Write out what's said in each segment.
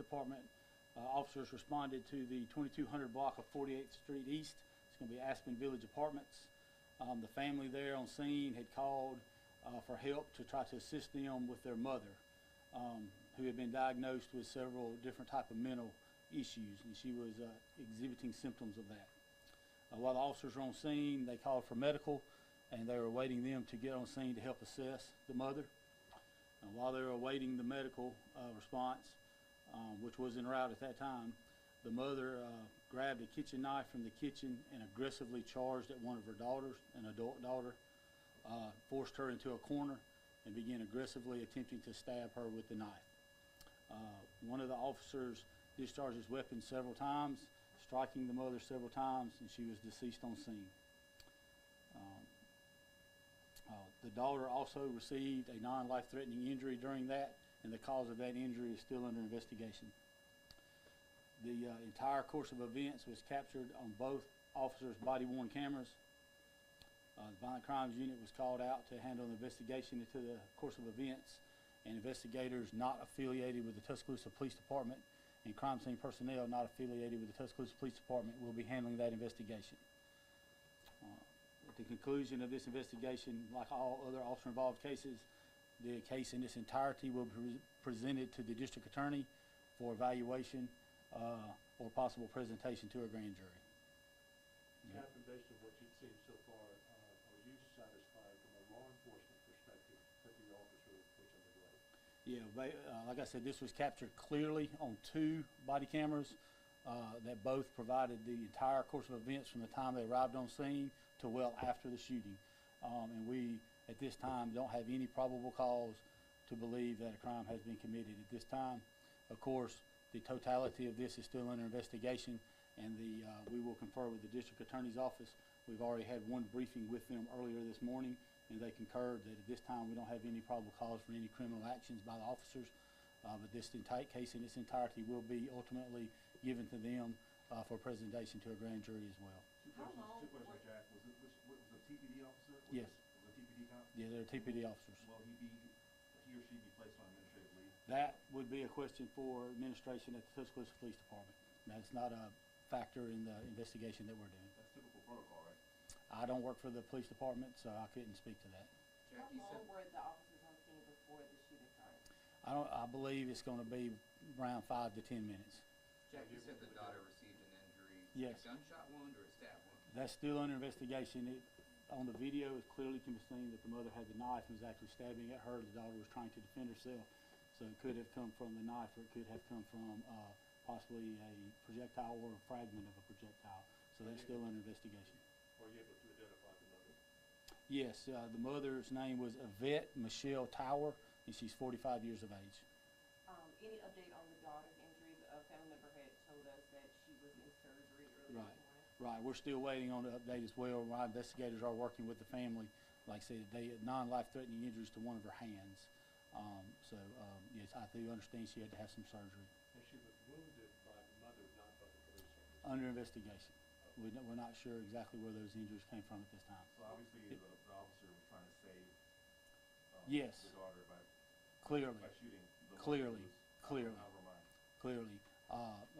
Department. Officers responded to the 2200 block of 48th Street East. It's going to be Aspen Village Apartments. The family there on scene had called for help to try to assist them with their mother, who had been diagnosed with several different type of mental issues, and she was exhibiting symptoms of that. While the officers were on scene, they called for medical, and they were awaiting them to get on scene to help assess the mother. While they were awaiting the medical response, which was en route at that time, the mother grabbed a kitchen knife from the kitchen and aggressively charged at one of her daughters, an adult daughter, forced her into a corner and began aggressively attempting to stab her with the knife. One of the officers discharged his weapon several times, striking the mother several times, and she was deceased on scene. The daughter also received a non-life-threatening injury during that, and the cause of that injury is still under investigation. The entire course of events was captured on both officers' body-worn cameras. The Violent Crimes Unit was called out to handle an investigation into the course of events, and investigators not affiliated with the Tuscaloosa Police Department and crime scene personnel not affiliated with the Tuscaloosa Police Department will be handling that investigation. At the conclusion of this investigation, like all other officer-involved cases, the case in its entirety will be presented to the district attorney for evaluation or possible presentation to a grand jury. Captain, based on what you've seen so far, are you satisfied from a law enforcement perspective that the officer was in the right? Yeah, like I said, this was captured clearly on 2 body cameras that both provided the entire course of events from the time they arrived on scene to well after the shooting. And we, at this time, don't have any probable cause to believe that a crime has been committed at this time. Of course, the totality of this is still under investigation, and we will confer with the district attorney's office. We've already had one briefing with them earlier this morning, and they concurred that at this time we don't have any probable cause for any criminal actions by the officers. But this case in its entirety will be ultimately given to them for presentation to a grand jury as well. Two questions, Jack. Was the TPD officer? Yes. Was the TPD cop? Yeah, they're TPD officers. Will he or she be placed on administrative leave? That would be a question for administration at the Tuscaloosa Police Department. That's not a factor in the investigation that we're doing. That's typical protocol, right? I don't work for the police department, so I couldn't speak to that. How long were the officers on scene before the shooting started? I believe it's going to be around 5 to 10 minutes. Jack, you said the daughter received an injury. Yes. A gunshot wound or a stab wound? That's still under investigation. On the video, it clearly can be seen that the mother had the knife and was actually stabbing at her. The daughter was trying to defend herself. So it could have come from the knife, or it could have come from possibly a projectile or a fragment of a projectile. So that's still under investigation. Were you able to identify the mother? Yes, the mother's name was Yvette Michelle Tower, and she's 45 years of age. Any update on the daughter's injuries? A family member had told us that she was in surgery earlier this morning. Right, we're still waiting on the update as well. My investigators are working with the family. Like I said, they had non-life-threatening injuries to one of her hands. Yes, I do understand she had to have some surgery. And she was wounded by the mother, not by the police officer? Under investigation. We're not sure exactly where those injuries came from at this time. So obviously the officer was trying to save Yes. the daughter by Clearly. shooting the mother Clearly. who was Clearly. out of her mind. Clearly.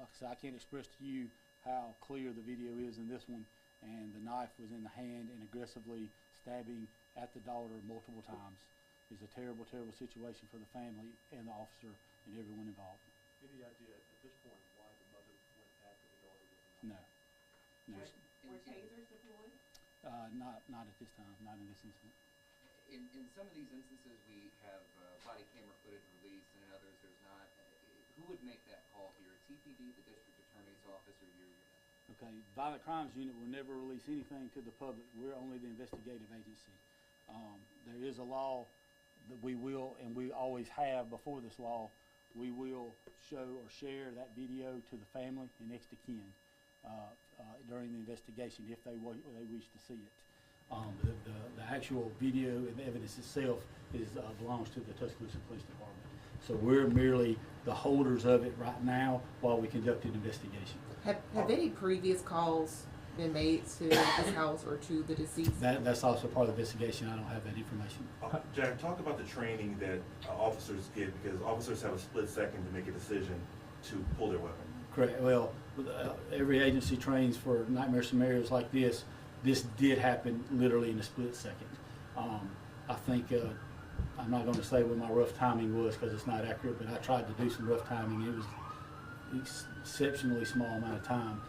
Like I said, I can't express to you how clear the video is in this one, and the knife was in the hand and aggressively stabbing at the daughter multiple times. It's a terrible, terrible situation for the family and the officer and everyone involved. Any idea at this point why the mother went after the daughter with the knife? No. No. Were tasers deployed? Not at this time, not in this incident. In some of these instances, we have body camera footage released, and in others, there's not. Who would make that call here? TPD, the district attorney's office, or your unit? Okay, Violent Crimes Unit will never release anything to the public. We're only the investigative agency. There is a law that we will, and we always have before this law, we will show or share that video to the family and next to kin during the investigation if they wish to see it. The actual video and the evidence itself belongs to the Tuscaloosa Police Department. So we're merely the holders of it right now while we conduct an investigation. Have any previous calls been made to this house or to the deceased? That's also part of the investigation. I don't have that information. Jack, talk about the training that officers get, because officers have a split second to make a decision to pull their weapon. Correct. Well, every agency trains for nightmare scenarios like this. This did happen literally in a split second. I think, I'm not gonna say what my rough timing was because it's not accurate, but I tried to do some rough timing. It was exceptionally small amount of time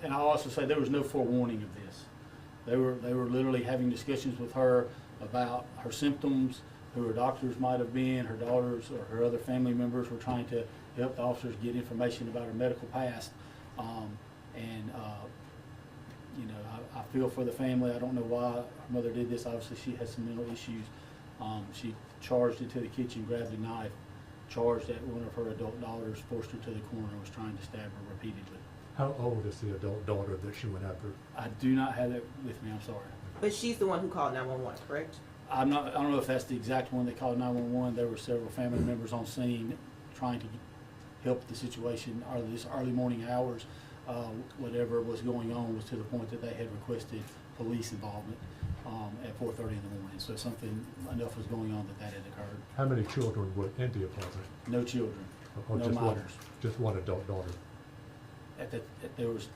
and I'll also say there was no forewarning of this. They were literally having discussions with her about her symptoms, who her doctors might have been, her daughters or her other family members were trying to help the officers get information about her medical past. You know, I feel for the family. I don't know why her mother did this. Obviously, she has some mental issues. She charged into the kitchen, grabbed a knife, charged at one of her adult daughters, forced her to the corner, and was trying to stab her repeatedly. How old is the adult daughter that she went after? I do not have that with me. I'm sorry. But she's the one who called 911, correct? I don't know if that's the exact one that called 911. There were several family members on scene trying to help the situation this early morning hours. Whatever was going on was to the point that they had requested police involvement at 4:30 in the morning. So something enough was going on that had occurred. How many children were in the apartment? No children, Or no just minors. Just one adult daughter? There was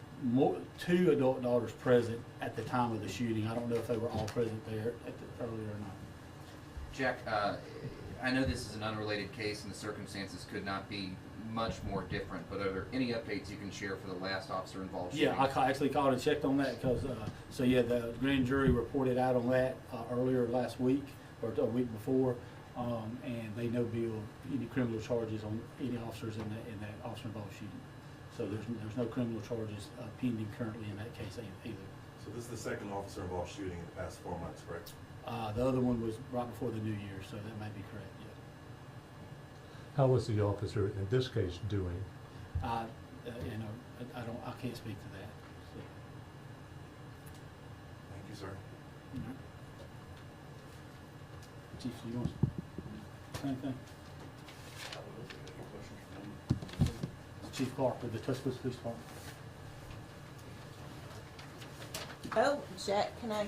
two adult daughters present at the time of the shooting. I don't know if they were all present there earlier or not. Jack, I know this is an unrelated case and the circumstances could not be much more different, but are there any updates you can share for the last officer involved shooting? Yeah, I actually called and checked on that because, the grand jury reported out on that earlier last week or a week before, and they no bill any criminal charges on any officers in that officer involved shooting. So there's no criminal charges pending currently in that case either. So this is the second officer involved shooting in the past 4 months, correct? The other one was right before the New Year, so that may be correct. Yeah. How was the officer in this case doing? I can't speak to that. So. Thank you, sir. Chief, do you want to say anything? Chief Clark with the Tuscaloosa Police Department. Oh, Jack, can I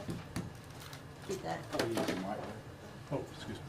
get that? Oh, excuse me.